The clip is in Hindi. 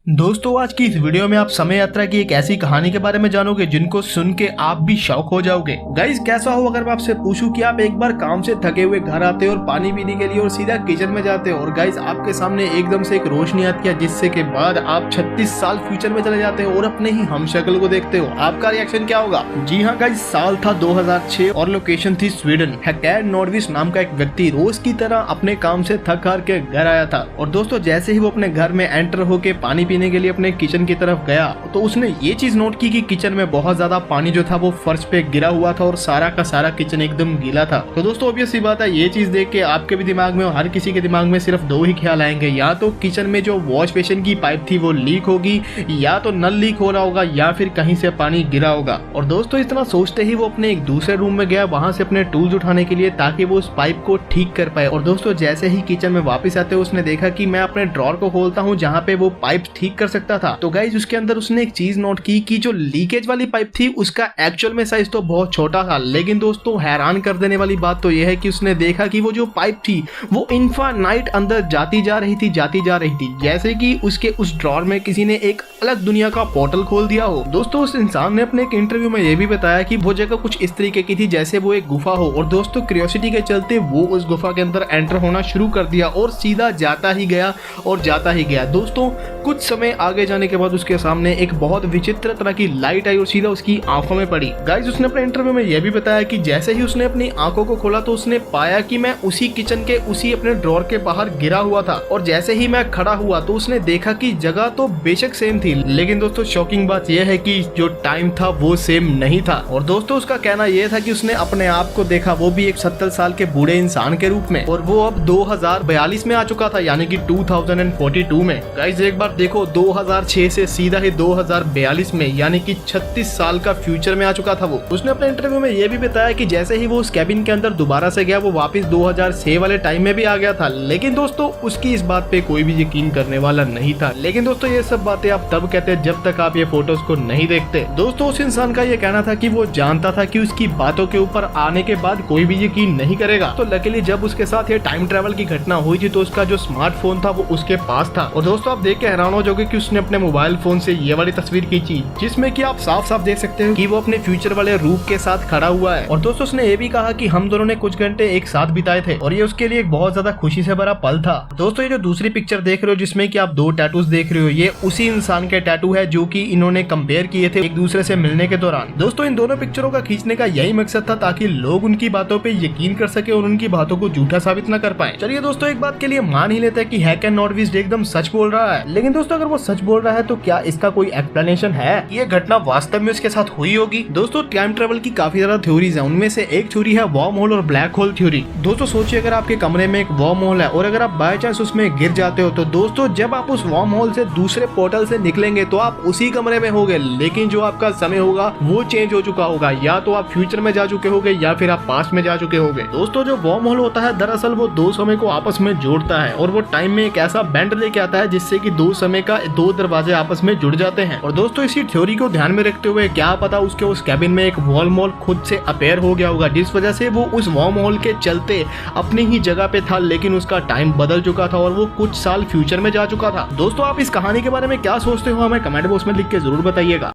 दोस्तों आज की इस वीडियो में आप समय यात्रा की एक ऐसी कहानी के बारे में जानोगे जिनको सुन के आप भी शॉक हो जाओगे। गाइस कैसा हो अगर मैं आपसे पूछूं कि आप एक बार काम से थके हुए घर आते हो और पानी पीने के लिए और सीधा किचन में जाते हो और गाइस आपके सामने एकदम से एक रोशनी आती है जिससे के बाद आप 36 साल फ्यूचर में चले जाते हो और अपने ही हमशक्ल को देखते हो। आपका रिएक्शन क्या होगा? जी हाँ गाइस, साल था 2006 और लोकेशन थी स्वीडन। हैकेर नॉर्विस नाम का एक व्यक्ति रोज की तरह अपने काम से थक हार के घर आया था और दोस्तों जैसे ही वो अपने घर में एंटर होके पानी पीने के लिए अपने किचन की तरफ गया तो उसने ये चीज नोट की कि किचन में बहुत ज्यादा पानी जो था वो फर्श पे गिरा हुआ था और सारा का सारा किचन एकदम गीला था। तो दोस्तों ऑब्वियस सी बात है, ये चीज देख के आपके भी दिमाग में और हर किसी के दिमाग में सिर्फ दो ही ख्याल आएंगे, या तो किचन में जो वॉश बेसिन की पाइप थी वो लीक होगी, या तो नल लीक हो रहा होगा, या फिर कहीं से पानी गिरा होगा। और दोस्तों इतना सोचते ही वो अपने एक दूसरे रूम में गया वहां से अपने टूल्स उठाने के लिए ताकि वो उस पाइप को ठीक कर पाए। और दोस्तों जैसे ही किचन में वापस आते उसने देखा कि मैं अपने ड्रॉर को खोलता हूँ जहाँ पे वो पाइप ठीक कर सकता था। तो गाइज उसके अंदर उसने एक चीज नोट की कि जो लीकेज वाली पाइप थी उसका एक्चुअल में साइज तो बहुत छोटा था, लेकिन दोस्तों हैरान कर देने वाली बात तो यह है कि उसने देखा कि वो जो पाइप थी वो इनफाइनाइट अंदर जाती जा रही थी, जैसे कि उसके उस ड्रॉर में किसी ने एक अलग दुनिया का पोर्टल खोल दिया हो। दोस्तों उस इंसान ने अपने एक इंटरव्यू में यह भी बताया कि वो जगह कुछ इस तरीके की थी जैसे वो एक गुफा हो, और दोस्तों क्यूरियोसिटी के चलते वो उस गुफा के अंदर एंटर होना शुरू कर दिया और सीधा जाता ही गया। दोस्तों कुछ समय आगे जाने के बाद उसके सामने एक बहुत विचित्र तरह की लाइट आई और सीधा उसकी आंखों में पड़ी। गाइस उसने अपने इंटरव्यू में यह भी बताया कि जैसे ही उसने अपनी आंखों को खोला तो उसने पाया कि मैं उसी किचन के उसी अपने ड्रॉर के बाहर गिरा हुआ था, और जैसे ही मैं खड़ा हुआ तो उसने देखा कि जगह तो बेशक सेम थी, लेकिन दोस्तों शॉकिंग बात यह है कि जो टाइम था वो सेम नहीं था। और दोस्तों उसका कहना यह था कि उसने अपने आप को देखा, वो भी एक 70 साल के बूढ़े इंसान के रूप में, और वो अब 2042 में आ चुका था, यानी कि 2042 में। गाइस एक बार देखो 2006 से सीधा ही 2042 में, यानी कि 36 साल का फ्यूचर में आ चुका था वो। उसने अपने इंटरव्यू में यह भी बताया कि जैसे ही वो उस कैबिन के अंदर दोबारा से गया वो वापस 2006 वाले टाइम में भी आ गया था, लेकिन दोस्तों उसकी इस बात पे कोई भी यकीन करने वाला नहीं था। लेकिन दोस्तों ये सब बातें आप तब कहते जब तक आप ये फोटोज को नहीं देखते। दोस्तों उस इंसान का ये कहना था कि वो जानता था कि उसकी बातों के ऊपर आने के बाद कोई भी यकीन नहीं करेगा। तो लकीली जब उसके साथ ये टाइम ट्रेवल की घटना हुई थी तो उसका जो स्मार्टफोन था वो उसके पास था। और दोस्तों आप देख के हैरान हो जाओगे कि उसने अपने मोबाइल फोन से ये वाली तस्वीर खींची जिसमें कि आप साफ साफ देख सकते हो कि वो अपने फ्यूचर वाले रूप के साथ खड़ा हुआ है। और दोस्तों उसने ये भी कहा कि हम दोनों ने कुछ घंटे एक साथ बिताए थे और ये उसके लिए एक बहुत ज्यादा खुशी से भरा पल था। दोस्तों ये जो दूसरी पिक्चर देख रहे हो जिसमें कि आप दो टैटूज देख रहे हो, ये उसी इंसान के टैटू है जो कि इन्होंने कंपेयर किए थे एक दूसरे से मिलने के दौरान। दोस्तों इन दोनों पिक्चरों का खींचने का यही मकसद था ताकि लोग उनकी बातों पे यकीन कर सके और उनकी बातों को झूठा साबित न कर पाए। चलिए दोस्तों एक बात के लिए मान ही लेते हैं कि हैकेर नॉर्विस एकदम सच बोल रहा है, लेकिन दोस्तों अगर वो सच बोल रहा है तो क्या इसका कोई एक्सप्लेनेशन है? ये घटना वास्तव में उसके साथ हुई होगी? दोस्तों टाइम ट्रेवल की काफी ज्यादा थ्योरीज है, उनमें से एक थ्योरी है वर्म होल और ब्लैक होल थ्योरी। दोस्तों सोचिए अगर आपके कमरे में एक वर्म होल है और अगर आप बाय चांस उसमें गिर जाते हो तो दोस्तों जब आप उस वर्म होल से दूसरे पोर्टल से निकलेंगे तो आप उसी कमरे में होगे, लेकिन जो आपका समय होगा वो चेंज हो चुका होगा, या तो आप फ्यूचर में जा चुके होगे या फिर आप पास्ट में जा चुके होगे। दोस्तों जो वर्म होल होता है दरअसल वो दो समय को आपस में जोड़ता है और वो टाइम में एक ऐसा बेंड लेके आता है जिससे कि दो समय का दो दरवाजे आपस में जुड़ जाते हैं। और दोस्तों इसी थ्योरी को ध्यान में रखते हुए क्या पता उसके उस कैबिन में एक वर्म होल खुद से अपेयर हो गया होगा जिस वजह से वो उस वर्म होल के चलते अपनी ही जगह पे था, लेकिन उसका टाइम बदल चुका था और वो कुछ साल फ्यूचर में जा चुका था। दोस्तों आप इस कहानी के बारे में क्या सोचते हो हमें कमेंट बॉक्स में लिख के जरूर बताइएगा।